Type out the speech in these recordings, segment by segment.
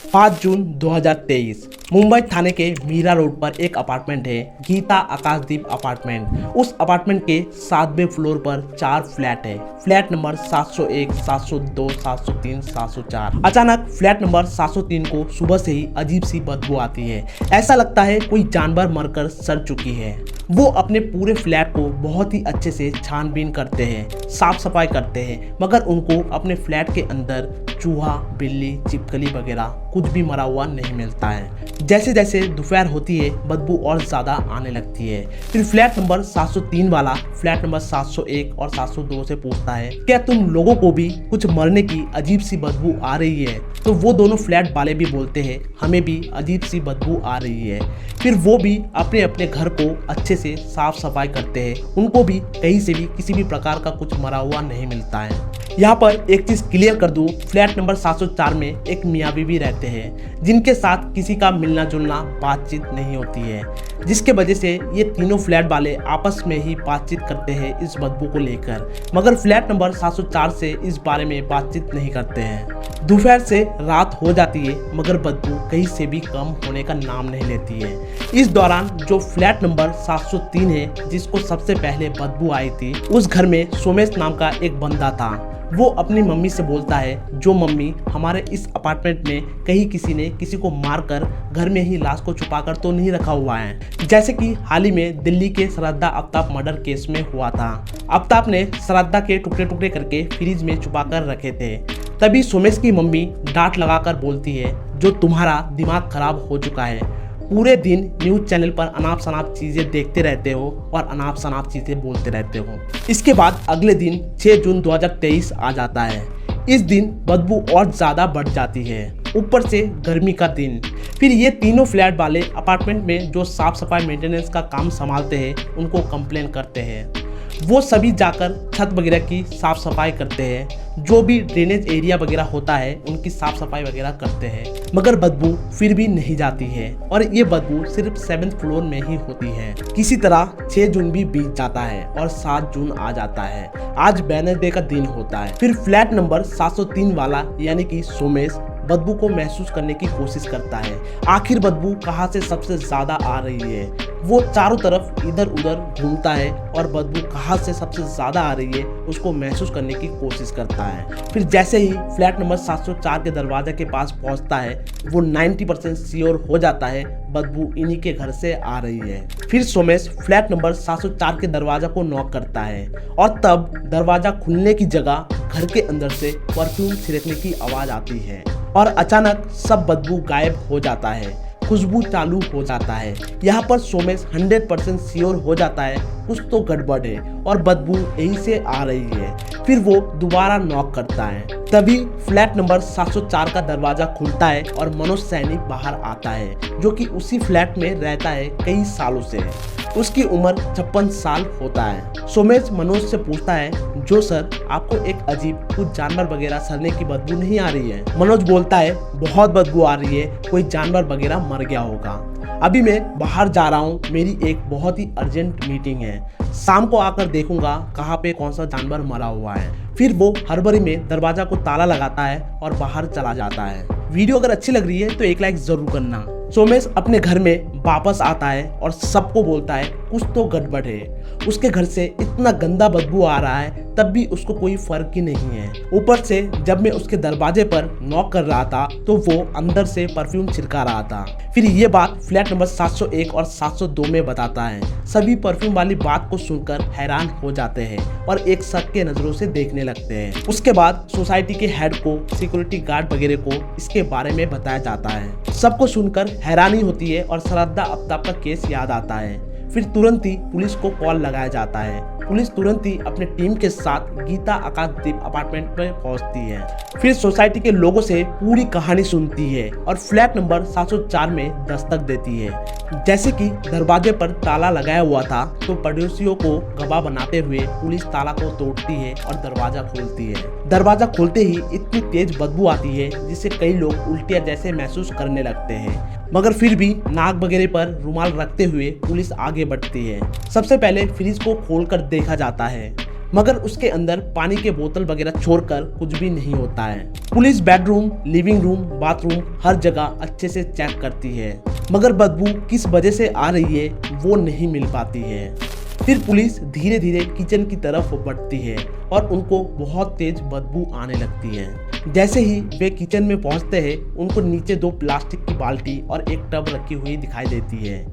5 जून 2023 मुंबई थाने के मीरा रोड पर एक अपार्टमेंट है, गीता आकाशदीप अपार्टमेंट। उस अपार्टमेंट के 7वें फ्लोर पर 4 फ्लैट है। Flat number 701, 702, 703, 704। अचानक फ्लैट नंबर 703 को सुबह से ही अजीब सी बदबू आती है। ऐसा लगता है कोई जानवर मरकर सड़ चुकी है। वो अपने पूरे फ्लैट को बहुत ही अच्छे से छानबीन करते हैं, साफ सफाई करते हैं, मगर उनको अपने फ्लैट के अंदर चूहा, बिल्ली, छिपकली वगैरह कुछ भी मरा हुआ नहीं मिलता है। जैसे जैसे दोपहर होती है बदबू और ज़्यादा आने लगती है। फिर फ्लैट नंबर 703 वाला फ्लैट नंबर 701 और 702 से पूछता है, क्या तुम लोगों को भी कुछ मरने की अजीब सी बदबू आ रही है? तो वो दोनों फ्लैट वाले भी बोलते हैं, हमें भी अजीब सी बदबू आ रही है। फिर वो भी अपने अपने घर को अच्छे से साफ सफाई करते हैं। उनको भी कहीं से भी किसी भी प्रकार का कुछ मरा हुआ नहीं मिलता है। यहाँ पर एक चीज क्लियर कर दूं, फ्लैट नंबर 704 में एक मियाँ बीवी रहते हैं, जिनके साथ किसी का मिलना जुलना बातचीत नहीं होती है, जिसके वजह से ये तीनों फ्लैट वाले आपस में ही बातचीत करते हैं इस बदबू को लेकर, मगर फ्लैट नंबर 704 से इस बारे में बातचीत नहीं करते हैं। दोपहर से रात हो जाती है, मगर बदबू कहीं से भी कम होने का नाम नहीं लेती है। इस दौरान जो फ्लैट नंबर 703 है, जिसको सबसे पहले बदबू आई थी, उस घर में सोमेश नाम का एक बंदा था। वो अपनी मम्मी से बोलता है, जो मम्मी, हमारे इस अपार्टमेंट में कहीं किसी ने किसी को मारकर घर में ही लाश को छुपाकर तो नहीं रखा हुआ है, जैसे कि हाल ही में दिल्ली के श्रद्धा आफ्ताब मर्डर केस में हुआ था। आफ्ताब ने श्रद्धा के टुकड़े टुकड़े करके फ्रिज में छुपाकर रखे थे। तभी सोमेश की मम्मी डांट लगाकर बोलती है, जो तुम्हारा दिमाग खराब हो चुका है, पूरे दिन न्यूज चैनल पर अनाप शनाप चीजें देखते रहते हो और अनाप शनाप चीजें बोलते रहते हो। इसके बाद अगले दिन 6 जून 2023 आ जाता है। इस दिन बदबू और ज्यादा बढ़ जाती है, ऊपर से गर्मी का दिन। फिर ये तीनों फ्लैट वाले अपार्टमेंट में जो साफ सफाई मेंटेनेंस का काम संभालते हैं, उनको कंप्लेन करते हैं। वो सभी जाकर छत वगैरह की साफ सफाई करते हैं, जो भी ड्रेनेज एरिया वगैरह होता है उनकी साफ सफाई वगैरह करते हैं, मगर बदबू फिर भी नहीं जाती है। और ये बदबू सिर्फ 7th फ्लोर में ही होती है। किसी तरह 6 जून भी बीत जाता है और 7 जून आ जाता है। आज वेडनेसडे का दिन होता है। फिर फ्लैट नंबर 703 वाला यानी कि सोमेश बदबू को महसूस करने की कोशिश करता है। आखिर बदबू कहाँ से सबसे ज्यादा आ रही है? वो चारों तरफ इधर उधर घूमता है और बदबू कहाँ से सबसे ज्यादा आ रही है उसको महसूस करने की कोशिश करता है। फिर जैसे ही फ्लैट नंबर 704 के दरवाजे के पास पहुंचता है, वो 90% श्योर हो जाता है बदबू इन्हीं के घर से आ रही है। फिर सोमेश फ्लैट नंबर 704 के दरवाजा को नॉक करता है और तब दरवाजा खुलने की जगह घर के अंदर से परफ्यूम छिड़कने की आवाज आती है और अचानक सब बदबू गायब हो जाता है, खुशबू चालू हो जाता है। यहाँ पर सोमेश 100% श्योर हो जाता है कुछ तो गड़बड़ है और बदबू यहीं से आ रही है। फिर वो दोबारा नॉक करता है। तभी फ्लैट नंबर 704 का दरवाजा खुलता है और मनोज सैनी बाहर आता है, जो कि उसी फ्लैट में रहता है कई सालों से। उसकी उम्र 56 साल होता है। सोमेश मनोज से पूछता है, जो सर, आपको एक अजीब कुछ जानवर वगैरह सड़ने की बदबू नहीं आ रही है? मनोज बोलता है, बहुत बदबू आ रही है, कोई जानवर वगैरह मर गया होगा। अभी मैं बाहर जा रहा हूँ, मेरी एक बहुत ही अर्जेंट मीटिंग है, शाम को आकर देखूंगा कहाँ पे कौन सा जानवर मरा हुआ है। फिर वो हड़बड़ी में दरवाजा को ताला लगाता है और बाहर चला जाता है। वीडियो अगर अच्छी लग रही है तो एक लाइक जरूर करना। सोमेश अपने घर में वापस आता है और सबको बोलता है कुछ तो गड़बड़ है। उसके घर से इतना गंदा बदबू आ रहा है, तब भी उसको कोई फर्क ही नहीं है। ऊपर से जब मैं उसके दरवाजे पर नॉक कर रहा था तो वो अंदर से परफ्यूम छिड़का रहा था। फिर ये बात फ्लैट नंबर 701 और 702 में बताता है। सभी परफ्यूम वाली बात को सुनकर हैरान हो जाते हैं और एक शक के नजरों से देखने लगते हैं। उसके बाद सोसाइटी के हेड को, सिक्योरिटी गार्ड वगैरह को इसके बारे में बताया जाता है। सबको सुनकर हैरानी होती है और श्रद्धा आफ्ताब का केस याद आता है। फिर तुरंत ही पुलिस को कॉल लगाया जाता है। पुलिस तुरंत ही अपने टीम के साथ गीता आकाशदीप अपार्टमेंट में पहुंचती है। फिर सोसाइटी के लोगों से पूरी कहानी सुनती है और फ्लैट नंबर 704 में दस्तक देती है। जैसे कि दरवाजे पर ताला लगाया हुआ था, तो पड़ोसियों को गवाह बनाते हुए पुलिस ताला को तोड़ती है और दरवाजा खोलती है। दरवाजा खोलते ही इतनी तेज बदबू आती है जिससे कई लोग उल्टियां जैसे महसूस करने लगते हैं, मगर फिर भी नाक वगैरह पर रुमाल रखते हुए पुलिस आगे बढ़ती है। सबसे पहले फ्रिज को खोलकर देखा जाता है, मगर उसके अंदर पानी के बोतल वगैरह छोड़कर कुछ भी नहीं होता है। Police bedroom, living room, bathroom हर जगह अच्छे से चेक करती है, मगर बदबू किस वजह से आ रही है वो नहीं मिल पाती है। फिर पुलिस धीरे धीरे किचन की तरफ बढ़ती है और उनको बहुत तेज बदबू आने लगती है। जैसे ही वे किचन में पहुंचते हैं, उनको नीचे 2 प्लास्टिक की बाल्टी और एक टब रखी हुई दिखाई देती है।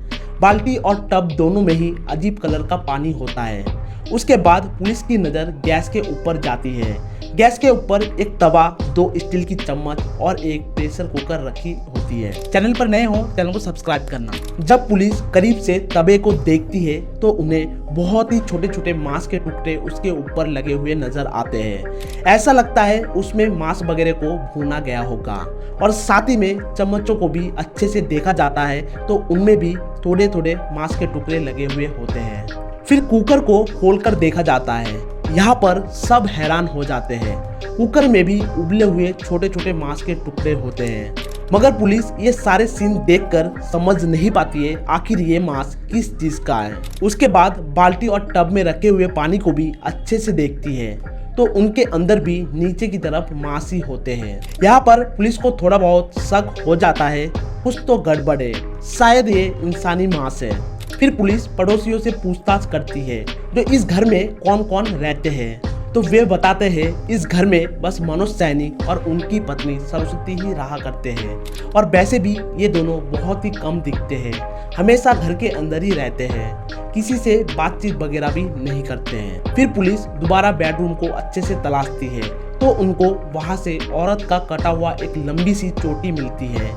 बाल्टी और टब दोनों में ही अजीब कलर का पानी होता है। उसके बाद पुलिस की नज़र गैस के ऊपर जाती है। गैस के ऊपर एक तवा, 2 स्टील की चम्मच और एक प्रेशर कुकर रखी होती है। चैनल पर नए हो चैनल को सब्सक्राइब करना। जब पुलिस करीब से तवे को देखती है तो उन्हें बहुत ही छोटे छोटे मांस के टुकड़े उसके ऊपर लगे हुए नजर आते हैं। ऐसा लगता है उसमें मांस वगैरह को भूना गया होगा और साथ ही में चम्मचों को भी अच्छे से देखा जाता है तो उनमें भी थोड़े थोड़े मांस के टुकड़े लगे हुए होते हैं। फिर कुकर को खोलकर देखा जाता है। यहाँ पर सब हैरान हो जाते हैं। कुकर में भी उबले हुए छोटे छोटे मांस के टुकड़े होते हैं, मगर पुलिस ये सारे सीन देखकर समझ नहीं पाती है आखिर ये मांस किस चीज का है। उसके बाद बाल्टी और टब में रखे हुए पानी को भी अच्छे से देखती है तो उनके अंदर भी नीचे की तरफ मांस ही होते हैं। यहाँ पर पुलिस को थोड़ा बहुत शक हो जाता है, कुछ तो गड़बड़ है, शायद ये इंसानी मांस है। फिर पुलिस पड़ोसियों से पूछताछ करती है जो इस घर में कौन कौन रहते हैं, तो वे बताते हैं इस घर में बस मनोज सैनी और उनकी पत्नी सरस्वती ही रहा करते हैं और वैसे भी ये दोनों बहुत ही कम दिखते हैं, हमेशा घर के अंदर ही रहते हैं, किसी से बातचीत वगैरह भी नहीं करते हैं। फिर पुलिस दोबारा बेडरूम को अच्छे से तलाशती है तो उनको वहाँ से औरत का कटा हुआ एक लंबी सी चोटी मिलती है।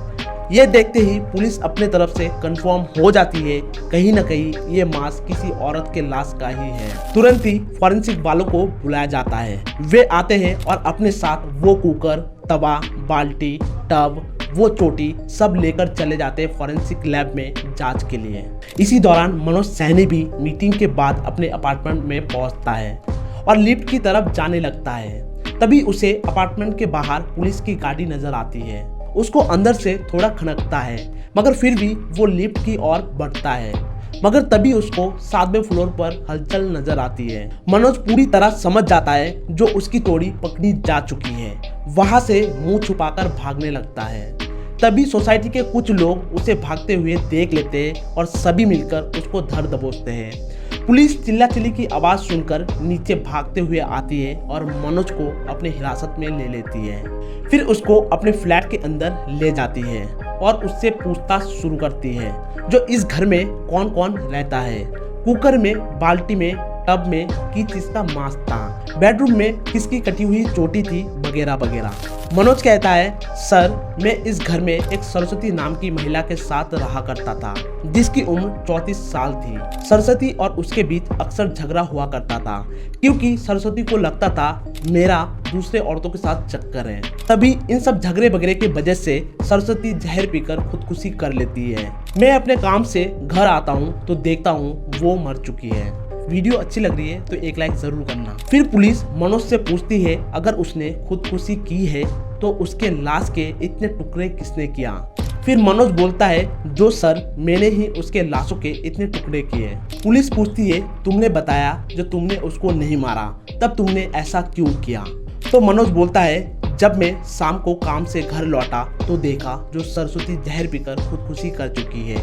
ये देखते ही पुलिस अपने तरफ से कंफर्म हो जाती है कहीं न कहीं ये मांस किसी औरत के लाश का ही है। तुरंत ही फॉरेंसिक वालों को बुलाया जाता है। वे आते हैं और अपने साथ वो कुकर, तवा, बाल्टी, टब, वो चोटी सब लेकर चले जाते हैं फॉरेंसिक लैब में जांच के लिए। इसी दौरान मनोज सैनी भी मीटिंग के बाद अपने अपार्टमेंट में पहुंचता है और लिफ्ट की तरफ जाने लगता है। तभी उसे अपार्टमेंट के बाहर पुलिस की गाड़ी नजर आती है। उसको अंदर से थोड़ा खनकता है, मगर फिर भी वो लिफ्ट की ओर बढ़ता है, मगर तभी उसको 7वें फ्लोर पर हलचल नजर आती है। मनोज पूरी तरह समझ जाता है जो उसकी तोड़ी पकड़ी जा चुकी है, वहां से मुंह छुपाकर भागने लगता है। तभी सोसाइटी के कुछ लोग उसे भागते हुए देख लेते हैं और सभी मिलकर उसको धर दबोचते हैं। पुलिस चिल्लाचिल्ली की आवाज सुनकर नीचे भागते हुए आती है और मनोज को अपने हिरासत में ले लेती है। फिर उसको अपने फ्लैट के अंदर ले जाती है और उससे पूछताछ शुरू करती है जो इस घर में कौन कौन रहता है, कुकर में, बाल्टी में, टब में किस चीज का मांस था, बेडरूम में किसकी कटी हुई चोटी थी, वगैरह वगैरह। मनोज कहता है, सर मैं इस घर में एक सरस्वती नाम की महिला के साथ रहा करता था जिसकी उम्र 34 साल थी। सरस्वती और उसके बीच अक्सर झगड़ा हुआ करता था क्योंकि सरस्वती को लगता था मेरा दूसरे औरतों के साथ चक्कर है। तभी इन सब झगड़े वगैरह की वजह से सरस्वती जहर पीकर खुदकुशी कर लेती है। मैं अपने काम से घर आता हूँ तो देखता हूँ वो मर चुकी है। वीडियो अच्छी लग रही है तो एक लाइक जरूर करना। फिर पुलिस मनोज से पूछती है अगर उसने खुदकुशी की है तो उसके लाश के इतने टुकड़े किसने किया। फिर मनोज बोलता है जो सर मैंने ही उसके लाशों के इतने टुकड़े किए। पुलिस पूछती है तुमने बताया जो तुमने उसको नहीं मारा, तब तुमने ऐसा क्यों किया। तो मनोज बोलता है जब मैं शाम को काम से घर लौटा तो देखा जो सरस्वती जहर पीकर खुदकुशी कर चुकी है।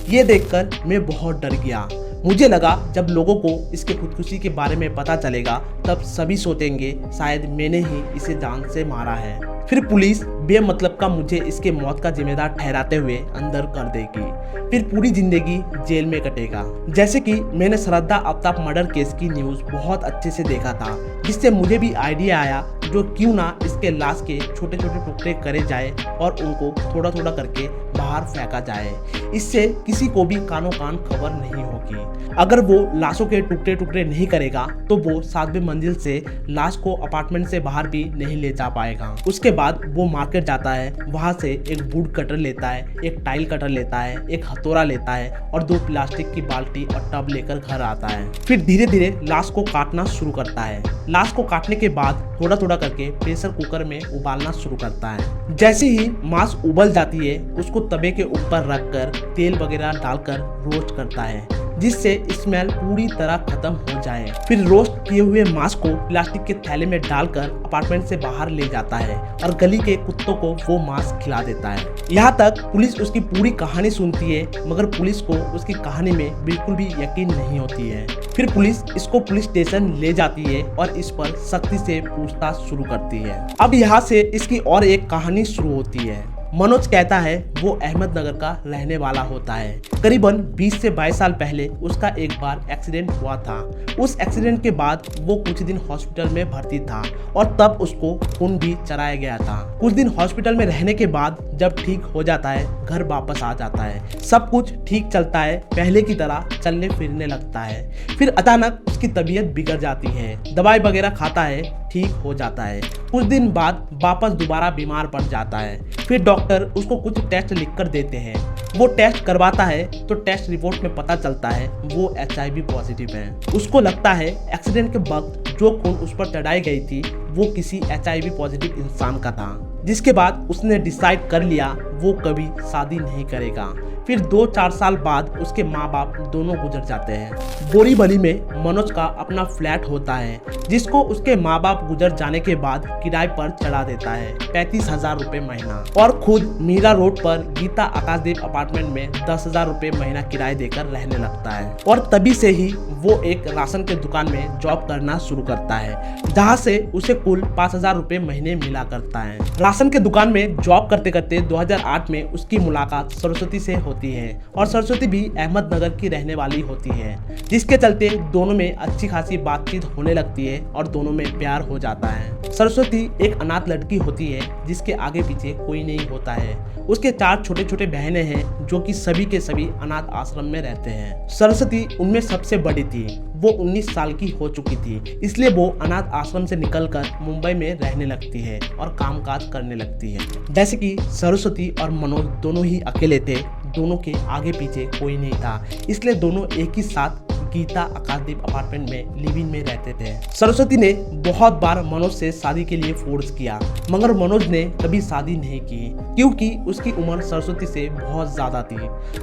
ये देखकर मैं बहुत डर गया। मुझे लगा जब लोगों को इसके खुदकुशी के बारे में पता चलेगा तब सभी सोचेंगे शायद मैंने ही इसे जान से मारा है। फिर पुलिस बेमतलब का मुझे इसके मौत का जिम्मेदार ठहराते हुए अंदर कर देगी। फिर पूरी जिंदगी जेल में कटेगा। जैसे कि मैंने श्रद्धा आफ्ताब मर्डर केस की न्यूज़ बहुत अच्छे से देखा था, जिससे मुझे भी आइडिया आया जो क्यों ना इसके लाश के छोटे छोटे टुकड़े करे जाए और उनको थोड़ा थोड़ा करके बाहर फेंका जाए। इससे किसी को भी कानो कान खबर नहीं होगी। अगर वो लाशों के टुकड़े टुकड़े नहीं करेगा तो वो 7वें मंजिल से लाश को अपार्टमेंट से बाहर भी नहीं ले जा पाएगा। उसके बाद वो मार्केट जाता है, वहाँ से एक वुड कटर लेता है, एक टाइल कटर लेता है, एक हथौड़ा लेता है और 2 प्लास्टिक की बाल्टी और टब लेकर घर आता है। फिर धीरे धीरे लाश को काटना शुरू करता है। लाश को काटने के बाद थोड़ा थोड़ा करके प्रेशर कुकर में उबालना शुरू करता है। जैसे ही मांस उबल जाती है उसको तवे के ऊपर रखकर तेल वगैरह डालकर रोस्ट करता है, जिससे स्मेल पूरी तरह खत्म हो जाए। फिर रोस्ट किए हुए मांस को प्लास्टिक के थैले में डालकर अपार्टमेंट से बाहर ले जाता है और गली के कुत्तों को वो मांस खिला देता है। यहाँ तक पुलिस उसकी पूरी कहानी सुनती है, मगर पुलिस को उसकी कहानी में बिल्कुल भी यकीन नहीं होती है। फिर पुलिस इसको पुलिस स्टेशन ले जाती है और इस पर सख्ती से पूछताछ शुरू करती है। अब यहाँ से इसकी और एक कहानी शुरू होती है। मनोज कहता है वो अहमदनगर का रहने वाला होता है। करीबन 20 से 22 साल पहले उसका एक बार एक्सीडेंट हुआ था। उस एक्सीडेंट के बाद वो कुछ दिन हॉस्पिटल में भर्ती था और तब उसको खून भी चढ़ाया गया था। कुछ दिन हॉस्पिटल में रहने के बाद जब ठीक हो जाता है, घर वापस आ जाता है। सब कुछ ठीक चलता है, पहले की तरह चलने फिरने लगता है। फिर अचानक उसकी तबीयत बिगड़ जाती है, दवाई वगैरह खाता है, ठीक हो जाता है। कुछ दिन बाद वापस दोबारा बीमार पड़ जाता है। फिर डॉक्टर उसको कुछ टेस्ट लिख कर देते हैं। वो टेस्ट करवाता है तो टेस्ट रिपोर्ट में पता चलता है वो HIV पॉजिटिव है। उसको लगता है एक्सीडेंट के वक्त जो खून उस पर चढ़ाई गई थी वो किसी HIV पॉजिटिव इंसान का था, जिसके बाद उसने डिसाइड कर लिया वो कभी शादी नहीं करेगा। फिर 2-4 साल बाद उसके माँ बाप दोनों गुजर जाते हैं। बोरीवली में मनोज का अपना फ्लैट होता है, जिसको उसके माँ बाप गुजर जाने के बाद किराए पर चढ़ा देता है 35,000 रुपए महीना, और खुद मीरा रोड पर गीता आकाशदीप अपार्टमेंट में 10,000 रुपए महीना किराए देकर रहने लगता है। और तभी से ही वो एक राशन के दुकान में जॉब करना शुरू करता है, जहाँ से उसे कुल 5,000 रुपए महीने मिला करता है। राशन के दुकान में जॉब करते करते 2008 में उसकी मुलाकात सरस्वती से होती है, और सरस्वती भी अहमदनगर की रहने वाली होती है, जिसके चलते दोनों में अच्छी खासी बातचीत होने लगती है और दोनों में प्यार हो जाता है। सरस्वती एक अनाथ लड़की होती है जिसके आगे पीछे कोई नहीं होता है। उसके 4 छोटे छोटे बहनें हैं जो कि सभी के सभी अनाथ आश्रम में रहते हैं। सरस्वती उनमें सबसे बड़ी थी। वो 19 साल की हो चुकी थी, इसलिए वो अनाथ आश्रम से निकलकर मुंबई में रहने लगती है और कामकाज करने लगती है। जैसे कि सरस्वती और मनोज दोनों ही अकेले थे, दोनों के आगे पीछे कोई नहीं था, इसलिए दोनों एक ही साथ गीता आकाशदीप अपार्टमेंट में लिविंग में रहते थे। सरस्वती ने बहुत बार मनोज से शादी के लिए फोर्स किया, मगर मनोज ने कभी शादी नहीं की, क्योंकि उसकी उम्र सरस्वती से बहुत ज्यादा थी।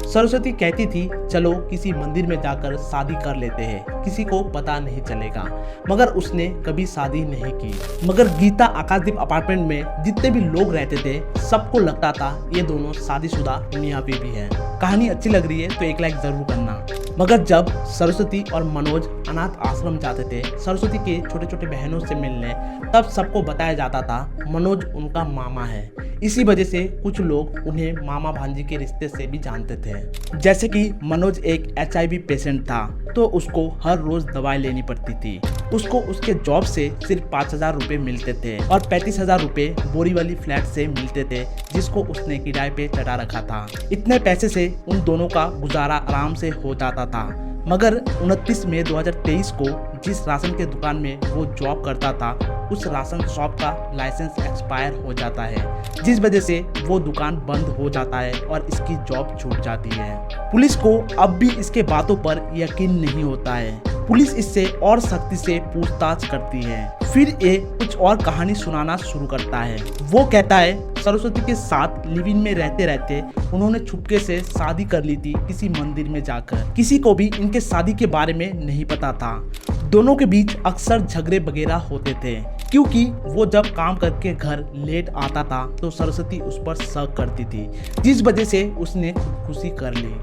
सरस्वती कहती थी चलो किसी मंदिर में जाकर शादी कर लेते हैं, किसी को पता नहीं चलेगा, मगर उसने कभी शादी नहीं की। मगर गीता आकाशदीप अपार्टमेंट में जितने भी लोग रहते थे सबको लगता था ये दोनों शादीशुदा मियां बीवी है। कहानी अच्छी लग रही है तो एक लाइक जरूर करना। मगर जब सरस्वती और मनोज अनाथ आश्रम जाते थे सरस्वती के छोटे छोटे बहनों से मिलने, तब सबको बताया जाता था मनोज उनका मामा है। इसी वजह से कुछ लोग उन्हें मामा भांजी के रिश्ते से भी जानते थे। जैसे कि मनोज एक HIV पेशेंट था, तो उसको हर रोज दवाई लेनी पड़ती थी। उसको उसके जॉब से सिर्फ 5,000 रुपए मिलते थे और 35,000 रुपए बोरीवली फ्लैट से मिलते थे, जिसको उसने किराए पे चढ़ा रखा था। इतने पैसे से उन दोनों का गुजारा आराम से हो जाता था। मगर 29 मई 2023 को जिस राशन के दुकान में वो जॉब करता था, उस राशन शॉप का लाइसेंस एक्सपायर हो जाता है, जिस वजह से वो दुकान बंद हो जाता है और इसकी जॉब छूट जाती है। पुलिस को अब भी इसके बातों पर यकीन नहीं होता है। पुलिस इससे और सख्ती से पूछताछ करती है। फिर ये कुछ और कहानी सुनाना शुरू करता है। वो कहता है सरस्वती के साथ लिविंग में रहते रहते उन्होंने छुपके से शादी कर ली थी किसी मंदिर में जाकर। किसी को भी इनके शादी के बारे में नहीं पता था। दोनों के बीच अक्सर झगड़े वगैरह होते थे, क्योंकि वो जब काम करके घर लेट आता था तो सरस्वती उस पर शक करती थी, जिस वजह से उसने खुदकुशी कर ली।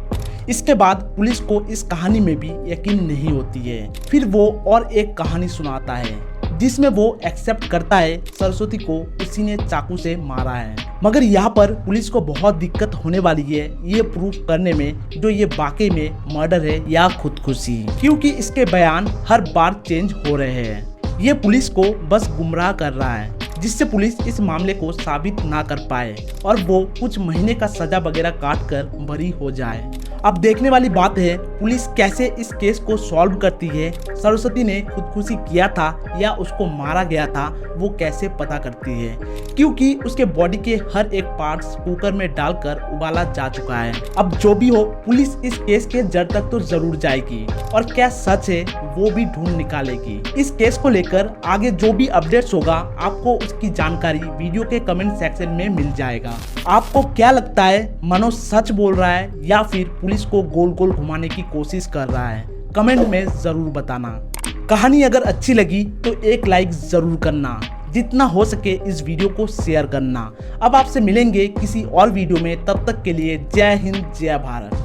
इसके बाद पुलिस को इस कहानी में भी यकीन नहीं होती है। फिर वो और एक कहानी सुनाता है जिसमें वो एक्सेप्ट करता है सरस्वती को उसी ने चाकू से मारा है। मगर यहाँ पर पुलिस को बहुत दिक्कत होने वाली है ये प्रूफ करने में जो ये वाकई में मर्डर है या खुदकुशी, क्योंकि इसके बयान हर बार चेंज हो रहे हैं। ये पुलिस को बस गुमराह कर रहा है, जिससे पुलिस इस मामले को साबित ना कर पाए और वो कुछ महीने का सजा वगैरह काट कर बरी हो जाए। अब देखने वाली बात है पुलिस कैसे इस केस को सॉल्व करती है। सरस्वती ने खुदकुशी किया था या उसको मारा गया था वो कैसे पता करती है, क्योंकि उसके बॉडी के हर एक पार्ट्स कुकर में डालकर उबाला जा चुका है। अब जो भी हो पुलिस इस केस के जड़ तक तो जरूर जाएगी और क्या सच है वो भी ढूंढ निकालेगी। इस केस को लेकर आगे जो भी अपडेट्स होगा आपको उसकी जानकारी वीडियो के कमेंट सेक्शन में मिल जाएगा। आपको क्या लगता है मनोज सच बोल रहा है या फिर पुलिस पुलिस को गोल गोल घुमाने की कोशिश कर रहा है? कमेंट में ज़रूर बताना। कहानी अगर अच्छी लगी तो एक लाइक ज़रूर करना, जितना हो सके इस वीडियो को शेयर करना। अब आपसे मिलेंगे किसी और वीडियो में, तब तक के लिए जय हिंद जय भारत।